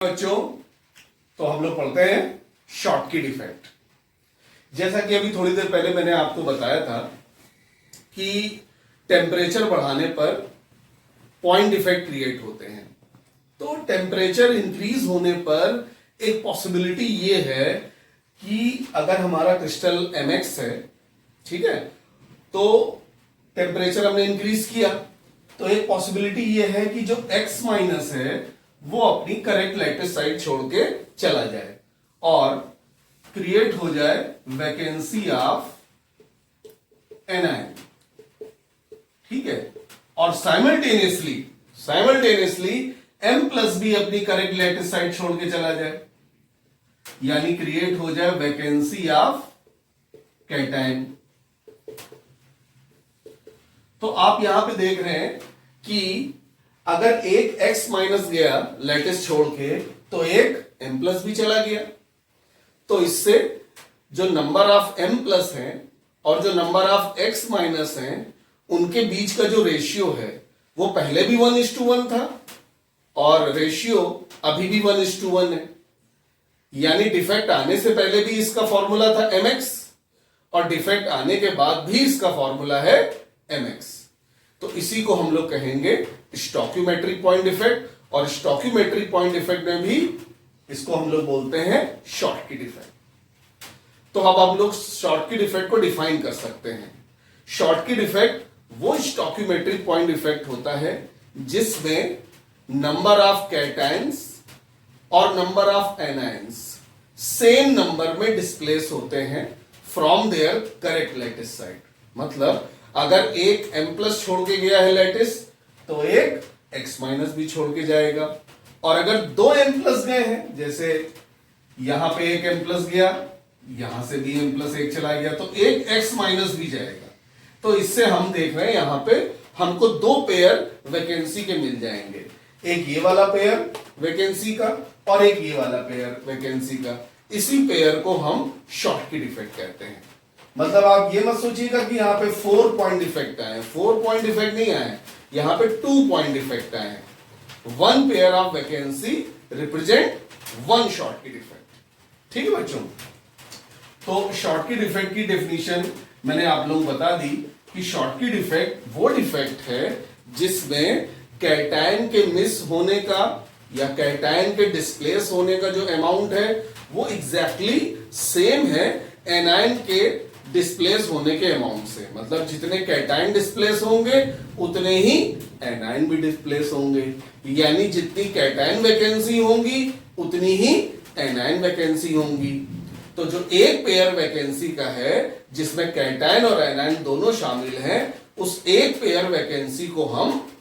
बच्चों, तो हम लोग पढ़ते हैं शॉर्टकट इफेक्ट। जैसा कि अभी थोड़ी देर पहले मैंने आपको बताया था कि टेम्परेचर बढ़ाने पर पॉइंट इफेक्ट क्रिएट होते हैं। तो टेम्परेचर इंक्रीज होने पर एक पॉसिबिलिटी ये है कि अगर हमारा क्रिस्टल mx है, ठीक है, तो टेम्परेचर हमने इंक्रीज किया तो एक पॉसिबिलिटी ये है कि जो x माइनस है वो अपनी करेक्ट लैटिस साइड छोड़ के चला जाए और क्रिएट हो जाए वैकेंसी ऑफ एनायन, ठीक है। और साइमल्टेनियसली m प्लस बी अपनी करेक्ट लैटिस साइड छोड़ के चला जाए, यानी क्रिएट हो जाए वैकेंसी ऑफ कैटायन। तो आप यहां पे देख रहे हैं कि अगर एक x माइनस गया लैटिस छोड़ के तो एक m प्लस भी चला गया। तो इससे जो नंबर ऑफ m प्लस है और जो नंबर ऑफ x माइनस है उनके बीच का जो रेशियो है वो पहले भी 1:1 था और रेशियो अभी भी 1:1 है। यानी डिफेक्ट आने से पहले भी इसका फॉर्मूला था mx और डिफेक्ट आने के बाद भी इसका फॉर्मूला है mx। तो इसी को हम लोग कहेंगे स्टोइकियोमेट्रिक पॉइंट इफेक्ट, और स्टोइकियोमेट्रिक पॉइंट इफेक्ट में भी इसको हम लोग बोलते हैं शॉर्टकट इफेक्ट। तो अब आप लोग शॉर्टकट इफेक्ट को डिफाइन कर सकते हैं। शॉर्टकट इफेक्ट वो स्टोइकियोमेट्रिक पॉइंट इफेक्ट होता है जिसमें नंबर ऑफ कैटायंस और number of anions same number में डिस्प्लेस होते हैं from their correct lattice side. मतलब अगर एक m प्लस छोड़ के गया है लैटिस तो एक x माइनस भी छोड़ के जाएगा, और अगर दो m प्लस गए हैं, जैसे यहां पे एक m प्लस गया, यहां से भी m प्लस एक चला गया, तो एक x माइनस भी जाएगा। तो इससे हम देख रहे हैं यहां पे हमको दो पेयर वैकेंसी के मिल जाएंगे, एक ये वाला पेयर वैकेंसी का और एक ये वाला पेयर वैकेंसी का। इसी पेयर को हम शॉर्टकट इफेक्ट कहते हैं। मतलब आप ये मत सोचिएगा कि यहाँ पे 4 पॉइंट इफेक्ट आए, 4 पॉइंट इफेक्ट नहीं आए, यहाँ पे 2 पॉइंट इफेक्ट आए। 1 pair of vacancy represent 1 shortcut effect, ठीक है बच्चों। तो शॉर्टकट इफेक्ट की डेफिनेशन मैंने आप लोगों को बता दी कि शॉर्टकट इफेक्ट वो डिफेक्ट है जिसमें कैटायन के मिस होने का या कैटायन के डिस्प्लेस होने का जो अमाउंट है वो एग्जैक्टली सेम है एनायन के डिस्प्लेस होने के अमाउंट से। मतलब जितने कैटायन डिस्प्लेस होंगे उतने ही एनायन भी डिस्प्लेस होंगे, यानी जितनी कैटायन वैकेंसी होंगी उतनी ही एनायन वैकेंसी होंगी। तो जो एक पेयर वैकेंसी का है जिसमें कैटायन और एनायन दोनों शामिल हैं, उस एक पेयर वैकेंसी को हम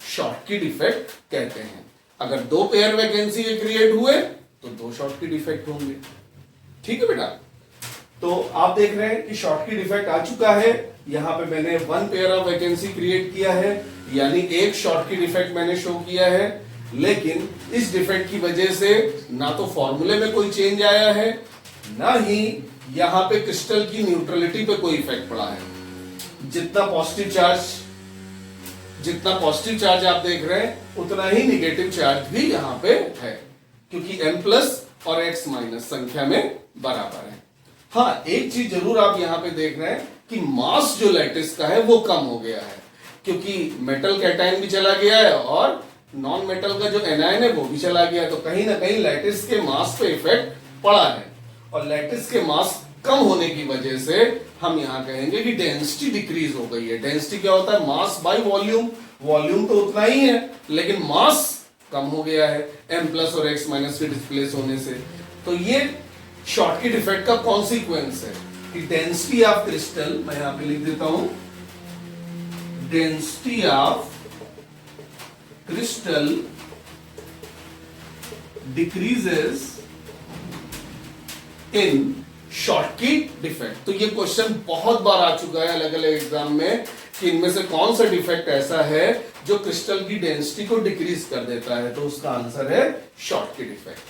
शॉर्टकट इफेक्ट कहते हैं। अगर 2 पेयर वैकेंसी के क्रिएट हुए तो 2 शॉर्टकट इफेक्ट होंगे, ठीक है बेटा। तो आप देख रहे हैं कि शॉर्टकट इफेक्ट आ चुका है। यहां पे मैंने 1 पेयर ऑफ वैकेंसी क्रिएट किया है, यानी एक शॉर्टकट इफेक्ट मैंने शो किया है। लेकिन इस डिफेक्ट की वजह से ना तो फॉर्मूले में कोई चेंज आया है, ना ही यहां पे क्रिस्टल की न्यूट्रलिटी पे कोई इफेक्ट पड़ा है। जितना पॉजिटिव चार्ज आप देख रहे हैं उतना ही निगेटिव चार्ज भी यहां पे है, क्योंकि m प्लस और x माइनस संख्या में बराबर है। हाँ, एक चीज जरूर आप यहां पे देख रहे हैं कि मास जो लैटिस का है वो कम हो गया है, क्योंकि मेटल कैटायन भी चला गया है और नॉन मेटल का जो एनायन है वो भी चला गया। तो कहीं ना कहीं लैटिस के मास पे इफेक्ट पड़ा है, और लैटिस के मास कम होने की वजह से हम यहां कहेंगे कि डेंसिटी डिक्रीज हो गई है। डेंसिटी क्या होता है? Mass by volume. वॉल्यूम तो उतना ही है लेकिन मास कम हो गया है m प्लस और x माइनस के डिस्प्लेस होने से। तो ये शॉर्टकट इफेक्ट का कॉन्सिक्वेंस है कि डेंसिटी ऑफ क्रिस्टल, मैं यहां पे लिख देता हूं, density of crystal decreases in shortcut defect. तो ये क्वेश्चन बहुत बार आ चुका है अलग अलग एग्जाम में कि इनमें से कौन सा डिफेक्ट ऐसा है जो क्रिस्टल की डेंसिटी को डिक्रीज कर देता है। तो उसका आंसर है शॉर्टकट इफेक्ट,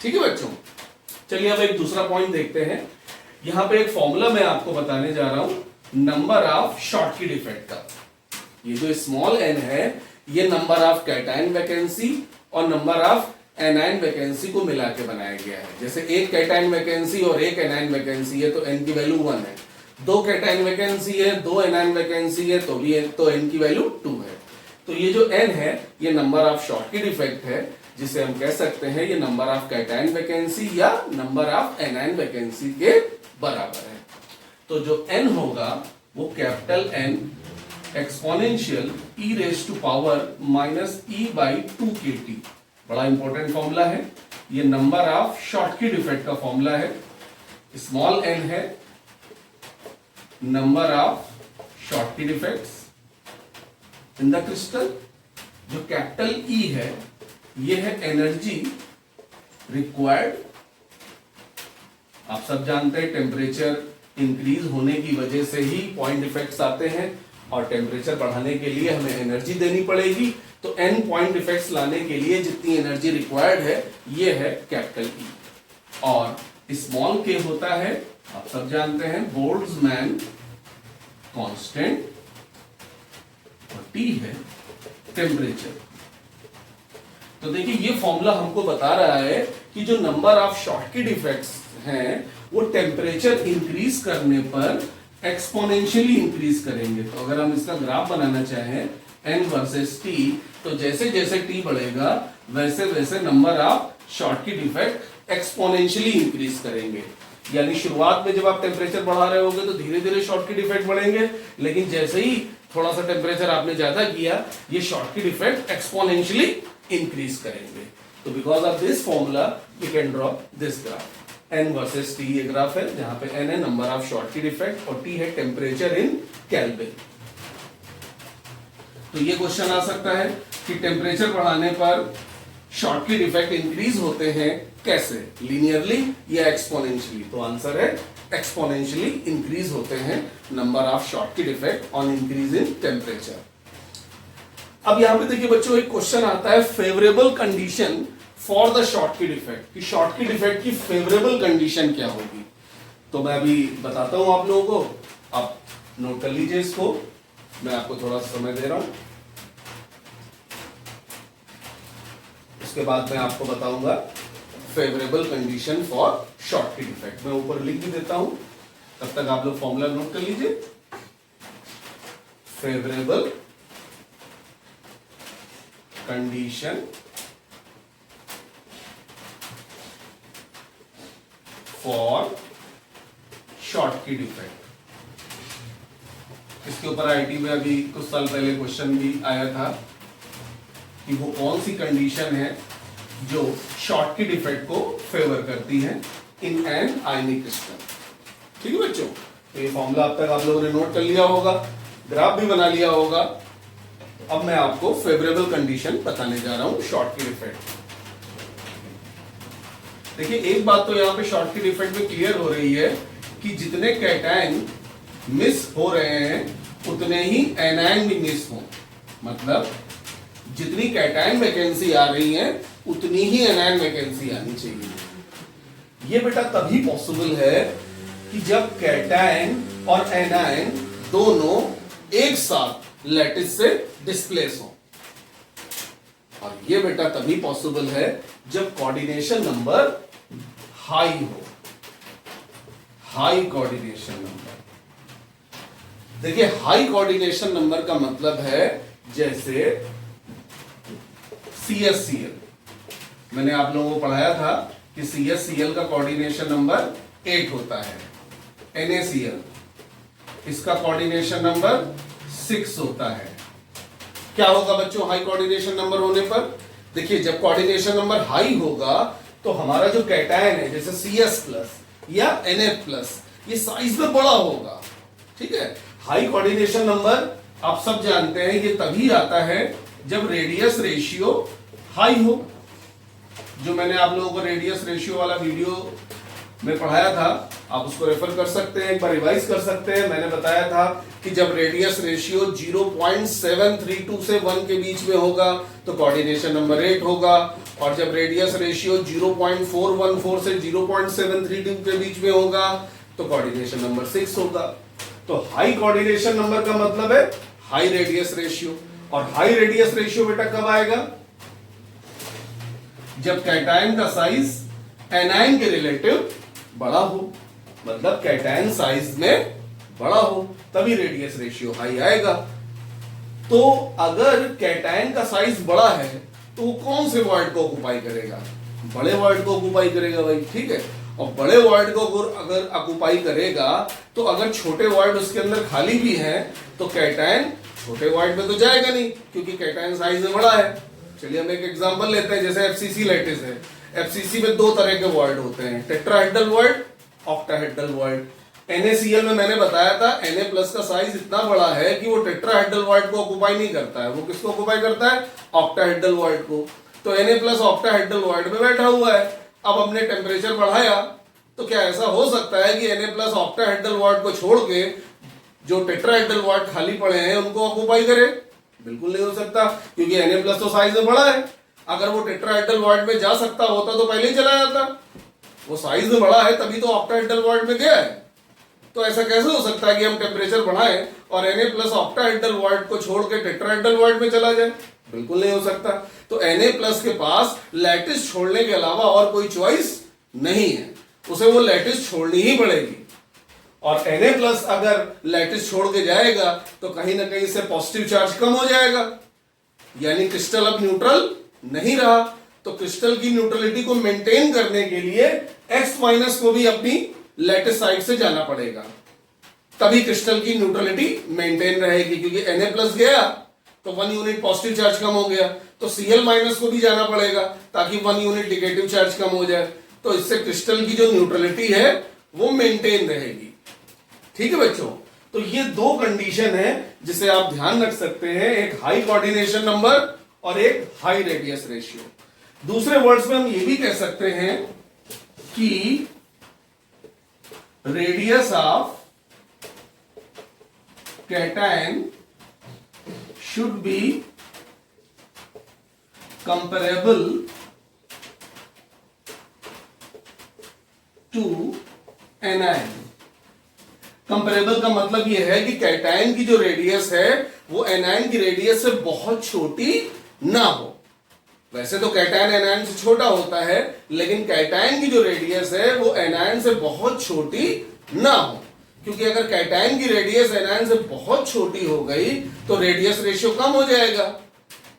ठीक है बच्चों। चलिए अब एक दूसरा पॉइंट देखते हैं। यहां पे एक फॉर्मूला मैं आपको बताने जा रहा हूं नंबर ऑफ शॉर्टकट इफेक्ट का। ये जो स्मॉल n है ये नंबर ऑफ कैटायन वैकेंसी और नंबर ऑफ एनायन वैकेंसी को मिला के बनाया गया है। जैसे एक कैटायन वैकेंसी और एक एनायन वैकेंसी है तो n की वैल्यू 1 है, दो कैटायन वैकेंसी है, दो एनायन वैकेंसी है तो n की वैल्यू 2 है। तो ये जो n है ये नंबर ऑफ शॉर्टकट इफेक्ट है, जिसे हम कह सकते हैं ये नंबर ऑफ कैटायन वैकेंसी या नंबर ऑफ एनायन वैकेंसी के बराबर है। तो जो n होगा वो capital N exponential e raise to power minus e/2kT, बड़ा इंपॉर्टेंट फॉर्मूला है। ये नंबर ऑफ शॉर्टकट इफेक्ट का फॉर्मूला है। स्मॉल n है number of shortcut effects in the crystal, जो कैपिटल E है ये है एनर्जी रिक्वायर्ड। आप सब जानते हैं टेम्परेचर इंक्रीज होने की वजह से ही पॉइंट इफेक्ट्स आते हैं, और टेम्परेचर बढ़ाने के लिए हमें एनर्जी देनी पड़ेगी। तो n पॉइंट इफेक्ट्स लाने के लिए जितनी एनर्जी रिक्वायर्ड है ये है कैपिटल E, और स्मॉल k होता है आप सब जानते हैं बोल्ट्जमैन कांस्टेंट, और T है टेम्परेचर। तो देखिए ये फॉर्मूला हमको बता रहा है कि जो नंबर ऑफ शॉर्टकट इफेक्ट्स हैं वो टेम्परेचर इंक्रीज करने पर एक्सपोनेंशियली इंक्रीज करेंगे। तो अगर हम इसका ग्राफ बनाना चाहें n वर्सेस t, तो जैसे जैसे t बढ़ेगा वैसे वैसे number of shortcut effect exponentially increase करेंगे। यानी शुरुआत में जब आप टेम्परेचर बढ़ा रहे होगे तो धीरे धीरे शॉर्टकट इफेक्ट बढ़ेंगे, लेकिन जैसे ही थोड़ा सा टेम्परेचर आपने ज्यादा किया ये शॉर्टकट इफेक्ट एक्सपोनेंशियली इंक्रीज करेंगे। तो because of this formula we can draw this graph. n versus t ये ग्राफ है जहां पे n है नंबर ऑफ शॉर्टकट इफेक्ट और t है टेम्परेचर इन केल्विन। तो ये क्वेश्चन आ सकता है कि टेम्परेचर बढ़ाने पर शॉर्टकट इफेक्ट इंक्रीज होते हैं कैसे, लीनियरली या एक्सपोनेंशियली? तो आंसर है एक्सपोनेंशियली इंक्रीज होते हैं number of shortcut effect on increase in temperature. अब यहां पे देखिए बच्चों एक क्वेश्चन आता है favourable condition for the shortcut effect, कि शॉर्टकट इफेक्ट की फेवरेबल कंडीशन क्या होगी। तो मैं अभी बताता हूं आप लोगों को, आप नोट कर लीजिए इसको, मैं आपको थोड़ा सा समय दे रहा हूं, उसके बाद मैं आपको बताऊंगा favourable condition for shortcut effect. मैं ऊपर लिख भी देता हूं, तब तक आप लोग फॉर्मूला नोट कर लीजिए। Favourable condition for shortcut effect, इसके ऊपर आईटी में अभी कुछ साल पहले क्वेश्चन भी आया था कि वो कौन सी कंडीशन है जो शॉर्टकट इफेक्ट को फेवर करती है इन एन आयनिक क्रिस्टल। ठीक है बच्चों, तो ये फॉर्मूला अब तक आप लोगों ने नोट कर लिया होगा, ग्राफ भी बना लिया होगा। अब मैं आपको फेवरेबल कंडीशन बताने जा रहा हूं शॉर्टकट इफेक्ट। देखिए एक बात तो यहां पे शॉर्टकट इफेक्ट में क्लियर हो रही है कि जितने कैटायन मिस हो रहे हैं उतने ही एनायन भी मिस हो, मतलब जितनी कैटायन वैकेंसी आ रही है उतनी ही एनायन वैकेंसी आनी चाहिए। ये बेटा तभी पॉसिबल है कि जब कैटायन और एनायन दोनों एक साथ लैटिस से डिस्प्लेस हो, और ये बेटा तभी पॉसिबल है जब कोऑर्डिनेशन नंबर हाई हो, हाई कोऑर्डिनेशन नंबर। देखिए हाई कोऑर्डिनेशन नंबर का मतलब है जैसे CSCl, मैंने आप लोगों को पढ़ाया था कि CSCl का कोऑर्डिनेशन नंबर 8 होता है, NaCl इसका कोऑर्डिनेशन नंबर 6 होता है। क्या होगा बच्चों हाई कोऑर्डिनेशन नंबर होने पर? देखिए जब कोऑर्डिनेशन नंबर हाई होगा तो हमारा जो कैटायन है जैसे CS+ या NF+, ये साइज में बड़ा होगा। ठीक है, हाई कोऑर्डिनेशन नंबर आप सब जानते हैं ये तभी आता है जब रेडियस रेशियो हाई हो। जो मैंने आप लोगों को रेडियस रेशियो वाला वीडियो में पढ़ाया था, आप उसको रेफर कर सकते हैं, एक बार रिवाइज कर सकते हैं। मैंने बताया था कि जब रेडियस रेशियो 0.732 से 1 के बीच में होगा तो कोऑर्डिनेशन नंबर 8 होगा, और जब रेडियस रेशियो 0.414 से 0.732 के बीच में होगा तो कोऑर्डिनेशन नंबर 6 होगा। तो हाई कोऑर्डिनेशन नंबर का मतलब है हाई रेडियस रेशियो, और हाई रेडियस रेशियो बेटा कब आएगा? जब कैटायन का साइज एनायन के रिलेटिव बड़ा हो, मतलब कैटायन साइज में बड़ा हो, तभी रेडियस रेशियो हाई आएगा। तो अगर कैटायन का साइज बड़ा है तो वो कौन से वॉइड को ऑक्युपाई करेगा? बड़े वॉइड को ऑक्युपाई करेगा भाई, ठीक है। और बड़े वॉइड को अगर ऑक्युपाई करेगा तो अगर छोटे वॉइड उसके अंदर खाली भी हैं तो कैटायन छोटे वॉइड में तो जाएगा नहीं, क्योंकि कैटायन साइज में बड़ा है। चलिए हम एक एग्जांपल लेते हैं, जैसे एफसीसी लैटिस है। एफसीसी में दो तरह के वॉइड होते हैं, tetrahedral void, octahedral void. NaCl में मैंने बताया था Na+ का साइज इतना बड़ा है कि वो टेट्राहेड्रल वॉइड को ऑक्युपाई नहीं करता है, वो किसको ऑक्युपाई करता है? ऑक्टाहेड्रल वॉइड को। तो Na+ ऑक्टाहेड्रल वॉइड में बैठा हुआ है। अब हमने टेम्परेचर बढ़ाया तो क्या ऐसा हो सकता है कि Na+ ऑक्टाहेड्रल वॉइड को छोड़ के जो टेट्राहेड्रल वॉइड खाली पड़े हैं उनको ऑक्युपाई करे? बिल्कुल नहीं हो सकता, क्योंकि Na+ तो साइज में बड़ा है। अगर वो टेट्राहेड्रल वॉइड में जा सकता होता तो पहले ही चला जाता। वो साइज में बड़ा है तभी तो ऑक्टाहेड्रल वॉइड में गया है। तो ऐसा कैसे हो सकता है कि हम टेम्परेचर बढ़ाएं और Na+ ऑक्टाहेड्रल वॉइड को छोड़ के टेट्राहेड्रल वॉइड में चला जाए? बिल्कुल नहीं हो सकता। तो Na+ के पास लैटिस छोड़ने के अलावा और कोई चॉइस नहीं है, उसे वो लैटिस छोड़नी ही पड़ेगी। और Na+ अगर लैटिस छोड़ के जाएगा तो कहीं ना कहीं से पॉजिटिव चार्ज कम हो जाएगा, यानी क्रिस्टल अब न्यूट्रल नहीं रहा। तो क्रिस्टल की न्यूट्रलिटी को मेंटेन करने के लिए X- को भी अपनी लैटिस साइड से जाना पड़ेगा, तभी क्रिस्टल की न्यूट्रलिटी मेंटेन रहेगी। क्योंकि Na+ गया तो 1 यूनिट पॉजिटिव चार्ज कम हो गया, तो Cl- को भी जाना पड़ेगा ताकि 1 यूनिट नेगेटिव चार्ज कम हो जाए। तो इससे क्रिस्टल की जो न्यूट्रलिटी है वो मेंटेन रहेगी, ठीक है बच्चों। तो ये दो कंडीशन है जिसे आप ध्यान रख सकते हैं, एक हाई कोऑर्डिनेशन नंबर और एक हाई रेडियस रेशियो। दूसरे वर्ड्स में हम ये भी कह सकते हैं कि radius of cation should be comparable to anion. Comparable का मतलब यह है कि कैटायन की जो रेडियस है वो एनायन की रेडियस से बहुत छोटी ना हो। वैसे तो कैटायन एनायन से छोटा होता है, लेकिन कैटायन की जो रेडियस है वो एनायन से बहुत छोटी ना हो, क्योंकि अगर कैटायन की रेडियस एनायन से बहुत छोटी हो गई तो रेडियस रेशियो कम हो जाएगा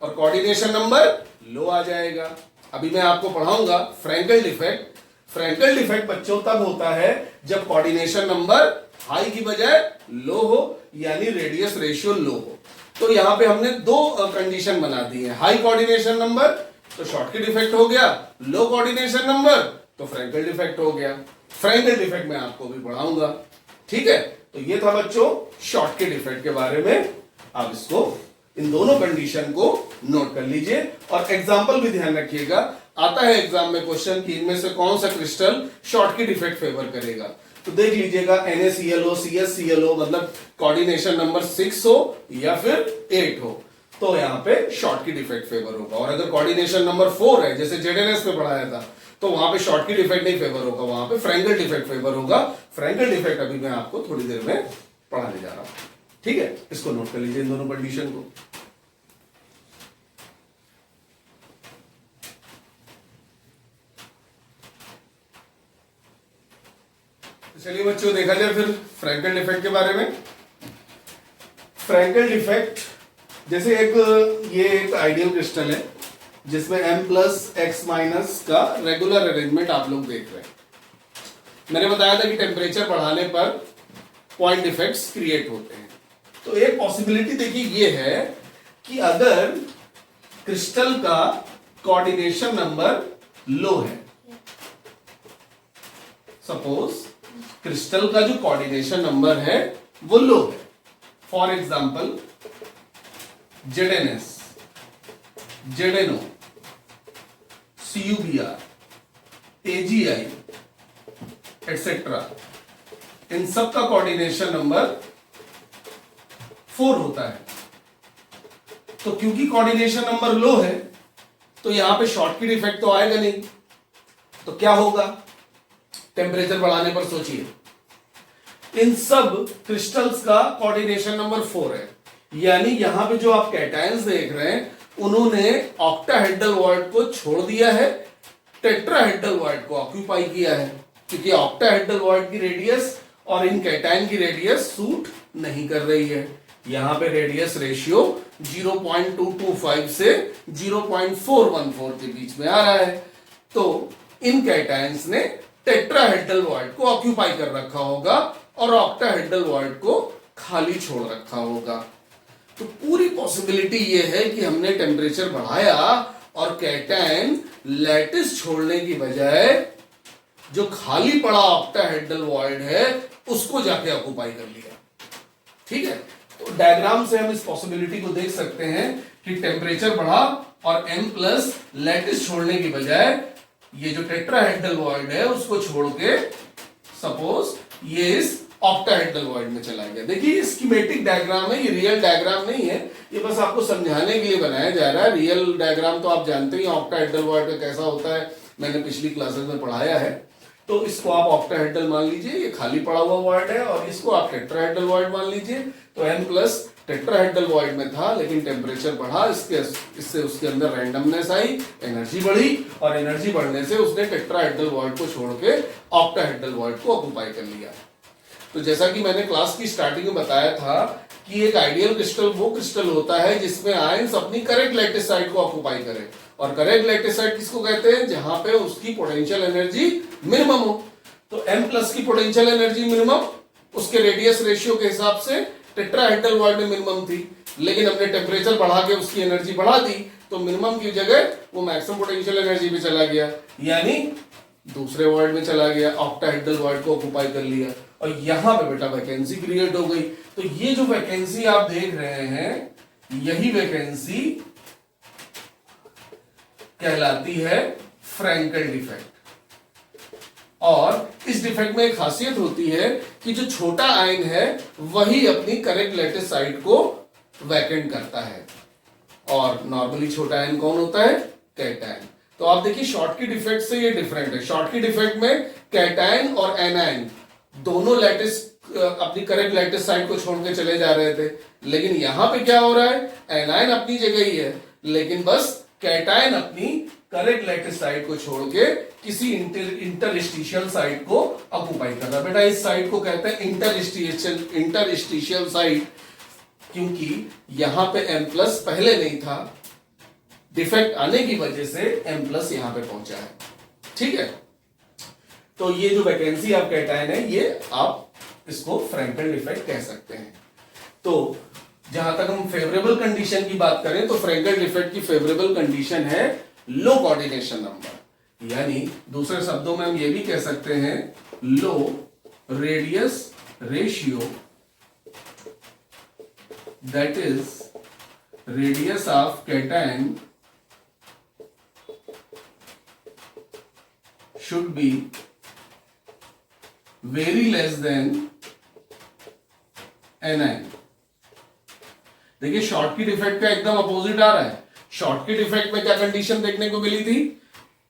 और कोऑर्डिनेशन नंबर लो आ जाएगा। अभी मैं आपको पढ़ाऊंगा फ्रैंकल डिफेक्ट। फ्रैंकल डिफेक्ट बच्चों तब होता है जब कोऑर्डिनेशन नंबर हाई की बजाय लो हो, यानी रेडियस रेशियो लो हो। तो यहां पे हमने दो कंडीशन बना दी है, हाई कोऑर्डिनेशन नंबर तो शॉर्टकट डिफेक्ट हो गया, लो कोऑर्डिनेशन नंबर तो फ्रैंकल डिफेक्ट हो गया। फ्रैंकल डिफेक्ट मैं आपको भी पढ़ाऊंगा, ठीक है। तो ये था बच्चों शॉर्टकट डिफेक्ट के बारे में। आप इसको इन दोनों कंडीशन को नोट कर लीजिए और एग्जाम्पल भी ध्यान रखिएगा। आता है एग्जाम में क्वेश्चन कि इनमें से कौन सा क्रिस्टल शॉर्टकट डिफेक्ट फेवर करेगा। तो देख लीजिएगा NaClO CsClO मतलब कोऑर्डिनेशन नंबर 6 हो या फिर 8 हो तो यहां पे शॉर्टकट डिफेक्ट फेवर होगा। और अगर कोऑर्डिनेशन नंबर 4 है जैसे ZnS पे पढ़ाया था तो वहां पे शॉर्टकट डिफेक्ट नहीं फेवर होगा, वहां पे फ्रैंकल डिफेक्ट फेवर होगा। फ्रैंकल डिफेक्ट अभी मैं आपको थोड़ी देर में पढ़ाने जा रहा हूं, ठीक है। इसको नोट कर लीजिए इन दोनों कंडीशन को। चलिए बच्चों देखा जाए फिर फ्रैंकल डिफेक्ट के बारे में। फ्रैंकल डिफेक्ट जैसे ये एक आइडियल क्रिस्टल है जिसमें M+X- का रेगुलर अरेंजमेंट आप लोग देख रहे हैं। मैंने बताया था कि टेम्परेचर बढ़ाने पर पॉइंट डिफेक्ट्स क्रिएट होते हैं। तो एक पॉसिबिलिटी देखिए ये है कि अगर क्रिस्टल का कोऑर्डिनेशन नंबर लो है, सपोज क्रिस्टल का जो कोऑर्डिनेशन नंबर है वो लो है, for example ZnS, ZnO, CuBr, AgI etcetera, इन सब का कोऑर्डिनेशन नंबर 4 होता है। तो क्योंकि कोऑर्डिनेशन नंबर लो है तो यहां पे शॉर्टकट इफेक्ट तो आएगा नहीं। तो क्या होगा टेम्परेचर बढ़ाने पर? सोचिए इन सब क्रिस्टल्स का कोऑर्डिनेशन नंबर 4 है, यानी यहां पे जो आप कैटायंस देख रहे हैं उन्होंने ऑक्टाहेड्रल वॉइड को छोड़ दिया है टेट्राहेड्रल वॉइड को ऑक्यूपाई किया है, क्योंकि ऑक्टाहेड्रल वॉइड की रेडियस और इन कैटायन की रेडियस सूट नहीं कर रही है। यहां पे रेडियस रेशियो 0.225 से 0.414 के बीच में आ रहा है। तो इन कैटायंस ने टेट्राहेड्रल वॉइड को ऑक्यूपाई कर रखा होगा और ऑक्टाहेड्रल वॉइड को खाली छोड़ रखा होगा। तो पूरी पॉसिबिलिटी ये है कि हमने टेम्परेचर बढ़ाया और कैटायन लैटिस छोड़ने की बजाय जो खाली पड़ा ऑक्टाहेड्रल वॉइड है उसको जाके ऑक्यूपाई कर लिया। ठीक है, तो डायग्राम से हम इस पॉसिबिलिटी को देख सकते हैं कि टेम्परेचर बढ़ा और M+ लैटिस छोड़ने की बजाय ये जो टेट्राहेड्रल वॉइड है उसको छोड़ के सपोज ये इस ऑक्टाहेड्रल वॉइड में चला गया। देखिए ये स्कीमेटिक डायग्राम है, ये रियल डायग्राम नहीं है, ये बस आपको समझाने के लिए बनाया जा रहा है। रियल डायग्राम तो आप जानते ही ऑक्टाहेड्रल वॉइड का कैसा होता है, मैंने पिछली क्लासेस में पढ़ाया है। तो इसको आप ऑक्टाहेड्रल मान लीजिए, ये खाली पड़ा हुआ वॉइड है, और इसको आप टेट्राहेड्रल वॉइड मान लीजिए। तो M+ टेट्राहेड्रल वॉइड में था, लेकिन टेम्परेचर बढ़ा, इससे उसके अंदर रैंडमनेस आई, एनर्जी बढ़ी, और एनर्जी बढ़ने से उसने टेट्राहेड्रल वॉइड को छोड़ के ऑक्टाहेड्रल वॉइड को ऑक्यूपाई कर लिया। तो जैसा कि मैंने क्लास की स्टार्टिंग में बताया था कि एक आइडियल क्रिस्टल वो क्रिस्टल होता है जिसमें आयंस अपनी करेक्ट लैटिस साइड को ऑक्यूपाई करें। और करेक्ट लैटिस साइड किसको कहते हैं? जहां पे उसकी पोटेंशियल एनर्जी मिनिमम हो। तो M+ की पोटेंशियल एनर्जी मिनिमम उसके रेडियस रेशियो के हिसाब से टेट्राहेड्रल वॉइड में मिनिमम थी, लेकिन हमने टेम्परेचर बढ़ा के उसकी एनर्जी बढ़ा दी, तो मिनिमम की जगह वो मैक्सिमम पोटेंशियल एनर्जी पे चला गया, यानी दूसरे वॉइड में चला गया, ऑक्टाहेड्रल वॉइड को ऑक्यूपाई कर लिया, और यहां पे बेटा वैकेंसी क्रिएट हो गई। तो ये जो वैकेंसी आप देख रहे हैं, यही वैकेंसी कहलाती है फ्रैंकल डिफेक्ट। और इस डिफेक्ट में एक खासियत होती है कि जो छोटा आयन है वही अपनी करेक्ट लैटिस साइड को वैकेंट करता है, और नॉर्मली छोटा आयन कौन होता है? कैटायन। तो आप देखिए शॉर्टकी डिफेक्ट से ये डिफरेंट है। शॉर्टकी डिफेक्ट में कैटायन और एनायन दोनों लैटिस अपनी करेक्ट लैटिस साइड को छोड़ के चले जा रहे थे, लेकिन यहां पे क्या हो रहा है? एनायन अपनी जगह ही है, लेकिन बस कैटायन अपनी करेक्ट लैटिस साइड को छोड़ के किसी इंटरस्टिशियल साइड को ऑक्यूपाई कर रहा है। बेटा इस साइड को कहते हैं इंटरस्टिशियल साइड, क्योंकि यहां पे M+ पहले नहीं था, डिफेक्ट आने की वजह से M+ यहां पे पहुंचा है। ठीक है, तो ये जो वैकेंसी आप कैटायन है, ये आप इसको फ्रैंकल डिफेक्ट कह सकते हैं। तो जहां तक हम फेवरेबल कंडीशन की बात करें, तो फ्रैंकल डिफेक्ट की फेवरेबल कंडीशन है लो कोऑर्डिनेशन नंबर, यानी दूसरे शब्दों में हम ये भी कह सकते हैं low radius ratio, that is radius of cation should be very less than anion। देखिए शॉर्टकी डिफेक्ट का एकदम अपोजिट आ रहा है। शॉर्टकी डिफेक्ट में क्या कंडीशन देखने को मिली थी?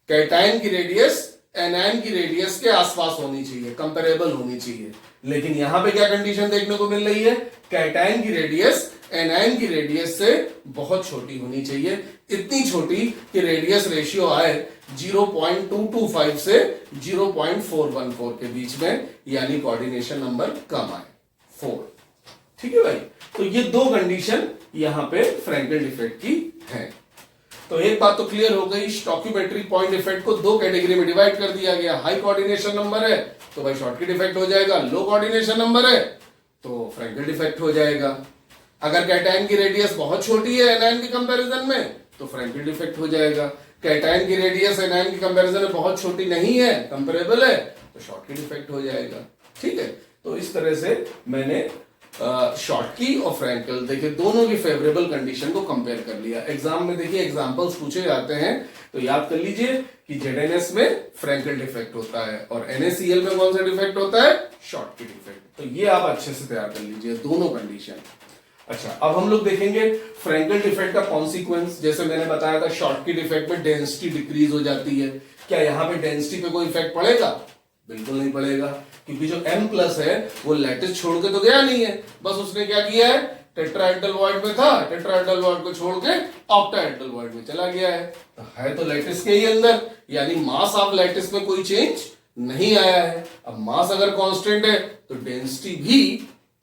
कैटायन की रेडियस एनायन की रेडियस के आसपास होनी चाहिए, कंपेरेबल होनी चाहिए, लेकिन यहां पे क्या कंडीशन देखने को मिल रही है? कैटायन की रेडियस एनायन की रेडियस से बहुत छोटी होनी चाहिए, इतनी छोटी कि रेडियस रेशियो आए 0.225 से 0.414 के बीच में, यानी कोऑर्डिनेशन नंबर कम आए 4। ठीक है भाई, तो ये दो कंडीशन यहां पे फ्रैंकल डिफेक्ट की है। तो एक बात तो क्लियर हो गई, स्टोइकियोमेट्रिक पॉइंट डिफेक्ट को दो कैटेगरी में डिवाइड कर दिया गया। हाई कोऑर्डिनेशन नंबर है तो भाई शॉर्टकी डिफेक्ट हो जाएगा, लो कोऑर्डिनेशन नंबर है तो फ्रैंकल डिफेक्ट हो जाएगा। अगर कैटायन की रेडियस बहुत छोटी है एनायन के कंपैरिजन में तो फ्रैंकल डिफेक्ट हो जाएगा। कैटायन की रेडियस एनायन के कंपैरिजन में बहुत छोटी नहीं है, कंपेरेबल है, तो शॉर्टकी डिफेक्ट हो जाएगा। ठीक है, तो इस तरह से मैंने शॉर्टकी और फ्रैंकल देखिए दोनों की फेवरेबल कंडीशन को कंपेयर कर लिया। एग्जाम में देखिए एग्जांपल्स पूछे जाते हैं तो याद कर लीजिए कि ZnS में फ्रैंकल डिफेक्ट होता है और NaCl में कौन सा डिफेक्ट होता है? Schottky defect. तो ये आप अच्छे से तैयार कर लीजिए दोनों कंडीशन। अच्छा, अब हम लोग देखेंगे फ्रैंकल डिफेक्ट का कॉन्सिक्वेंस। जैसे मैंने बताया था शॉर्टकी डिफेक्ट में डेंसिटी डिक्रीज हो जाती है। क्या यहाँ पे डेंसिटी पे कोई इफेक्ट पड़ेगा? बिल्कुल नहीं पड़ेगा, क्योंकि जो M+ है वो लैटिस छोड़ के तो गया नहीं है, बस उसने क्या किया है? टेट्राहेड्रल वॉइड में था, टेट्राहेड्रल वॉइड को छोड़ के ऑक्टाहेड्रल वॉइड में चला गया है तो लैटिस के ही अंदर, यानी मास ऑफ लैटिस में कोई चेंज नहीं आया है। अब मास अगर कांस्टेंट है तो डेंसिटी भी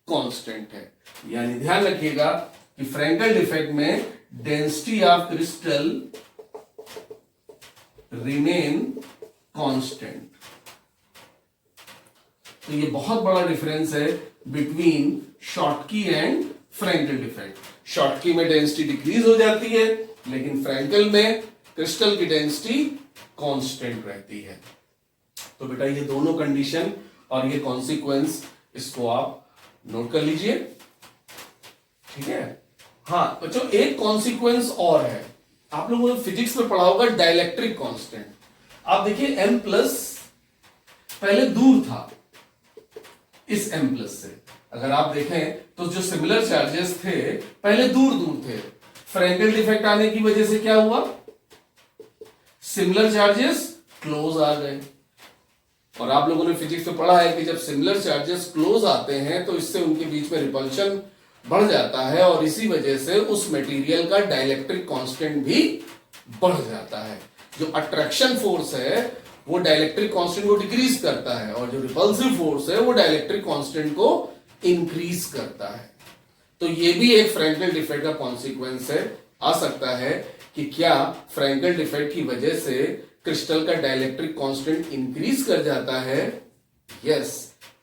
कांस्टेंट है, यानी ध्यान रखिएगा कि फ्रैंकल डिफेक्ट में density of crystal remain constant. तो ये बहुत बड़ा डिफरेंस है between Schottky and Frenkel defect. Schottky में डेंसिटी डिक्रीज हो जाती है, लेकिन फ्रैंकल में क्रिस्टल की डेंसिटी कांस्टेंट रहती है। तो बेटा ये दोनों कंडीशन और ये कॉन्सिक्वेंस, इसको आप नोट कर लीजिए, ठीक है। हाँ बच्चों, एक कॉन्सिक्वेंस और है, आप लोगों ने फिजिक्स में पढ़ा होगा डाइलेक्ट्रिक कांस्टेंट। आप देखिए m प्लस पहले दूर था इस m प्लस से, अगर आप देखें तो जो सिमिलर चार्जेस थे पहले दूर दूर थे। फ्रैंकल डिफेक्ट आने की वजह से क्या हुआ, सिमिलर चार्जेस क्लोज आ गए। और आप लोगों ने फिजिक्स में पढ़ा है कि जब सिमिलर चार्जेस क्लोज आते हैं तो इससे उनके बीच में रिपल्शन बढ़ जाता है, और इसी वजह से उस मटेरियल का डाइलेक्ट्रिक कांस्टेंट भी बढ़ जाता है। जो अट्रैक्शन फोर्स है वो डाइलेक्ट्रिक कांस्टेंट को डिक्रीज करता है, और जो रिपल्सिव फोर्स है वो डाइलेक्ट्रिक कांस्टेंट को इंक्रीज करता है। तो ये भी एक फ्रैंकल डिफेक्ट का कॉन्सिक्वेंस है। आ सकता है कि क्या फ्रैंकल डिफेक्ट की वजह से क्रिस्टल का डाइलेक्ट्रिक कांस्टेंट इंक्रीज कर जाता है? यस,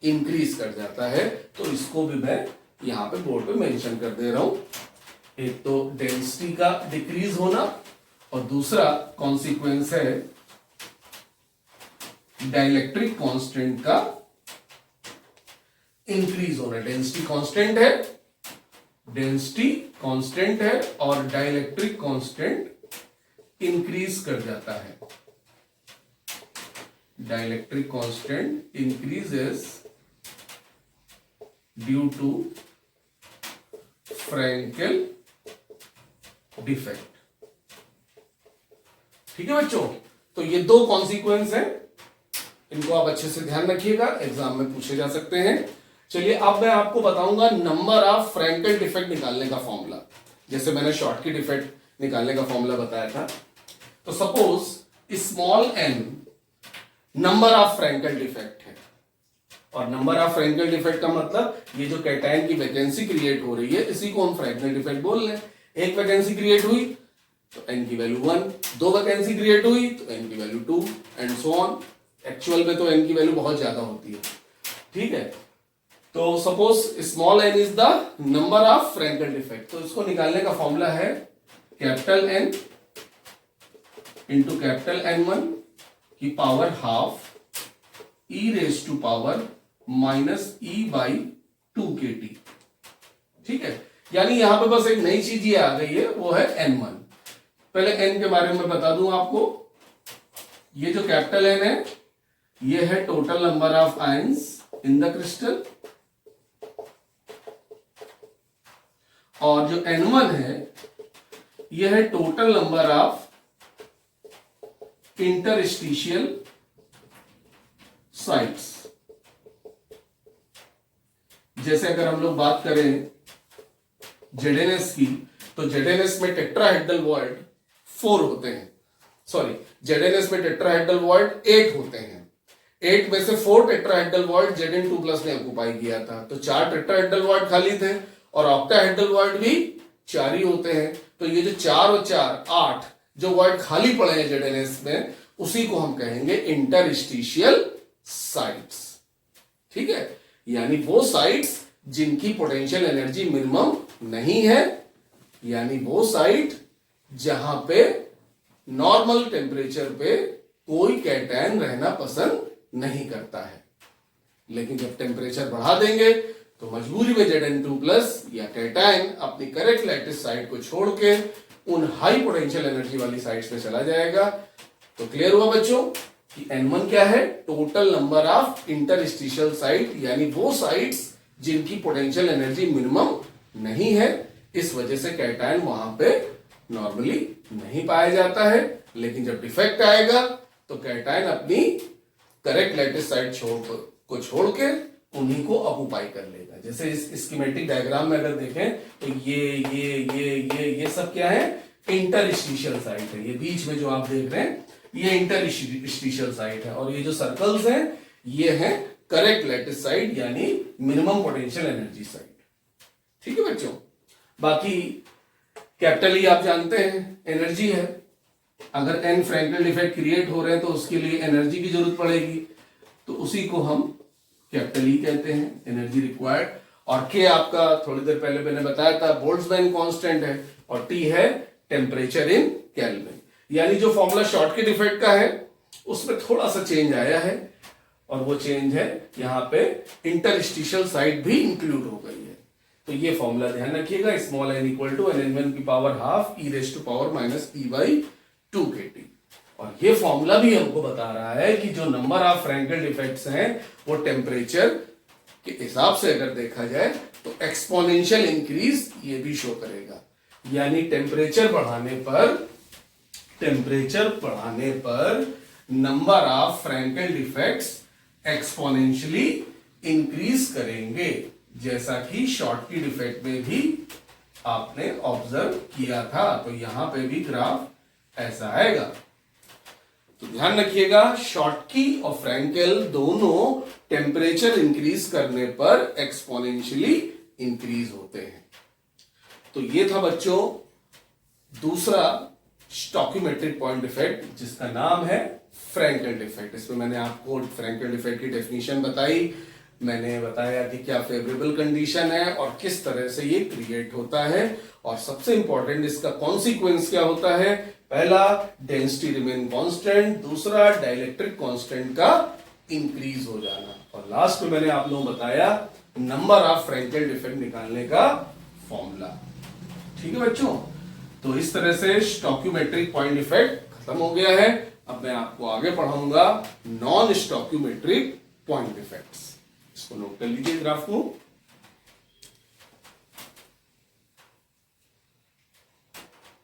इंक्रीज कर जाता है। तो इसको भी मैं यहां पे बोर्ड पे मेंशन कर दे रहा हूं। एक तो डेंसिटी का डिक्रीज होना, और दूसरा कॉन्सिक्वेंस है डाइलेक्ट्रिक कांस्टेंट का इंक्रीज होना। डेंसिटी कांस्टेंट है, डेंसिटी कांस्टेंट है और डाइलेक्ट्रिक कांस्टेंट इंक्रीज कर जाता है। Dielectric constant increases due to Frenkel defect. ठीक है बच्चों, तो ये दो कॉन्सिक्वेंस हैं, इनको आप अच्छे से ध्यान रखिएगा, एग्जाम में पूछे जा सकते हैं। चलिए अब मैं आपको बताऊंगा नंबर ऑफ फ्रैंकल डिफेक्ट निकालने का फॉर्मूला, जैसे मैंने शॉटकी डिफेक्ट निकालने का फॉर्मूला बताया था। तो suppose small n number of Frenkel defect है, और नंबर ऑफ फ्रैंकल डिफेक्ट का मतलब ये जो कैटायन की वैकेंसी क्रिएट हो रही है इसी को हम फ्रैंकल डिफेक्ट बोल रहे हैं। एक वैकेंसी क्रिएट हुई तो n की वैल्यू 1, दो वैकेंसी क्रिएट हुई तो n की value 2 and so on. Actual में तो n की वैल्यू बहुत ज्यादा होती है, ठीक है। तो suppose small n is the number of Frenkel defect, तो इसको निकालने का फॉर्मूला है capital N into capital N1 की power half e raise to power minus e by 2kt। ठीक है, यानी यहां पे बस एक नई चीज ये आ गई है, वो है N1। पहले N के बारे में बता दूं आपको, ये जो कैपिटल N है ये है total number of ions in the crystal, और जो N1 है ये है total number of interstitial sites. जैसे अगर हम लोग बात करें ZNS की, तो ZNS में टेट्राहेड्रल वॉइड 4 होते हैं, सॉरी ZNS में टेट्राहेड्रल वॉइड 8 होते हैं। 8 में से 4 टेट्राहेड्रल वॉइड Zn2+ ने ऑक्युपाई किया था, तो 4 टेट्राहेड्रल वॉइड खाली थे, और ऑक्टाहेड्रल वॉइड भी 4 ही होते हैं। तो ये जो 4 और 4 8 जो वॉइड खाली पड़े हैं ZNS में, उसी को हम कहेंगे इंटरस्टिशियल साइट्स। ठीक है, यानी वो साइट्स जिनकी पोटेंशियल एनर्जी मिनिमम नहीं है, यानी वो साइट जहां पे नॉर्मल टेम्परेचर पे कोई कैटायन रहना पसंद नहीं करता है। लेकिन जब टेम्परेचर बढ़ा देंगे तो मजबूरी में Zn2+ या कैटायन अपनी करेक्ट लैटिस साइट को छोड़ के उन हाई पोटेंशियल एनर्जी वाली साइट्स पे चला जाएगा। तो क्लियर हुआ बच्चों कि N1 क्या है? Total number of interstitial site, यानी वो साइट्स जिनकी पोटेंशियल एनर्जी मिनिमम नहीं है, इस वजह से कैटायन वहां पे नॉर्मली नहीं पाया जाता है। लेकिन जब डिफेक्ट आएगा तो कैटायन अपनी करेक्ट लैटिस साइट को छोड़ के उन्हीं को ऑक्युपाई कर लेगा। जैसे इस स्कीमेटिक डायग्राम में अगर देखें तो ये सब क्या है, इंटरस्टिशियल साइट है। ये बीच में जो आप देख रहे हैं ये इंटरस्टिशियल साइट है, और ये जो सर्कल्स हैं ये है करेक्ट लैटिस साइट यानी मिनिमम पोटेंशियल एनर्जी साइट। ठीक है बच्चों, बाकी कैपिटल ई आप जानते हैं एनर्जी है। अगर एन फ्रैंकल इफेक्ट क्रिएट हो रहे हैं तो उसके लिए एनर्जी की जरूरत पड़ेगी, तो उसी को हम कैपिटल ई कहते हैं, एनर्जी रिक्वायर्ड। और के आपका थोड़ी देर पहले मैंने बताया था बोल्ट्जमैन कांस्टेंट है, और टी है टेम्परेचर इन केल्विन। यानी जो फॉर्मूला शॉर्टकट इफेक्ट का है उसमें थोड़ा सा चेंज आया है, और वो चेंज है यहाँ पे इंटरस्टिशियल साइड भी इंक्लूड हो गई है। तो ये फॉर्मूला ध्यान रखिएगा, small N equal to n1 की power half e raise to power minus e by 2 kT। और ये फॉर्मूला भी हमको बता रहा है कि जो नंबर ऑफ फ्रैंकल डिफेक्ट्स हैं वो टेम्परेचर के हिसाब से अगर देखा जाए तो एक्सपोनेंशियल इंक्रीज ये भी शो करेगा। यानी टेम्परेचर बढ़ाने पर number of Frenkel defects exponentially increase करेंगे, जैसा कि शॉर्टकी डिफेक्ट में भी आपने ऑब्जर्व किया था। तो यहां पे भी ग्राफ ऐसा आएगा। तो ध्यान रखिएगा, शॉर्टकी और फ्रैंकल दोनों टेम्परेचर इंक्रीज करने पर एक्सपोनेंशियली इंक्रीज होते हैं। तो ये था बच्चों दूसरा स्टोइकोमेट्रिक पॉइंट डिफेक्ट, जिसका नाम है फ्रैंकल डिफेक्ट। इसमें मैंने आपको फ्रैंकल डिफेक्ट की डेफिनेशन बताई, मैंने बताया कि क्या फेवरेबल कंडीशन है और किस तरह से ये क्रिएट होता है, और सबसे इंपॉर्टेंट इसका कॉन्सिक्वेंस क्या होता है। पहला डेंसिटी रिमेन कांस्टेंट, दूसरा डाइलेक्ट्रिक कांस्टेंट का इंक्रीज हो जाना, और लास्ट में मैंने आप लोगों को बताया नंबर ऑफ फ्रैंकल डिफेक्ट निकालने का फॉर्मूला। ठीक है बच्चों, तो इस तरह से स्टोइकोमेट्रिक पॉइंट डिफेक्ट खत्म हो गया है। अब मैं आपको आगे पढ़ाऊंगा नॉन स्टोइकोमेट्रिक पॉइंट डिफेक्ट्स। इसको नोट कर लीजिए ग्राफ को।